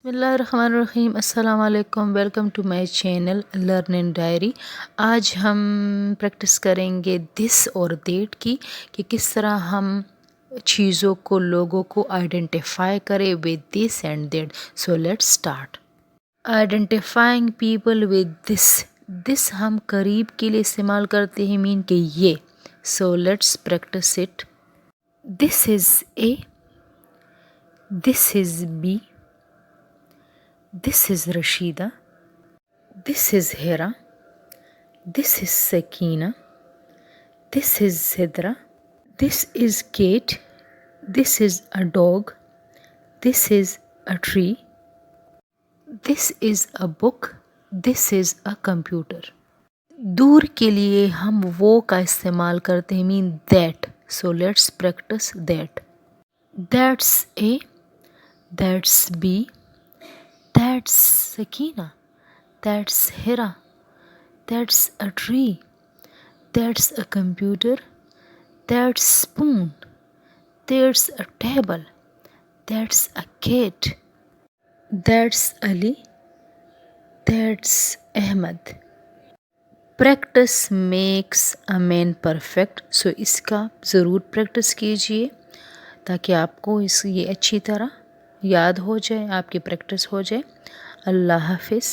बिस्मिल्लाहिर्रहमानिर्रहीम। अस्सलाम वालेकुम। Welcome to my channel learning diary. आज हम प्रैक्टिस करेंगे दिस और दैट की कि किस तरह हम चीज़ों को लोगों को आइडेंटिफाई करें with this and that. So let's start. Identifying people with this हम करीब के लिए इस्तेमाल करते हैं, मीन के ये। So let's practice it. This is A, this is B, this is Rashida, this is Hera, this is Sakina, this is Sidra, this is Kate, this is a dog, this is a tree, this is a book, this is a computer. दूर के लिए हम वो का इस्तेमाल करते हैं, mean that. So let's practice that. That's A, that's B, that's Sakina, that's Hera, that's a tree, that's a computer, that's spoon, there's a table, that's a cat, that's Ali, that's Ahmed. Practice makes a man perfect. So इसका ज़रूर practice कीजिए ताकि आपको ये अच्छी तरह याद हो जाए, आपकी प्रैक्टिस हो जाए। अल्लाह हाफिज़।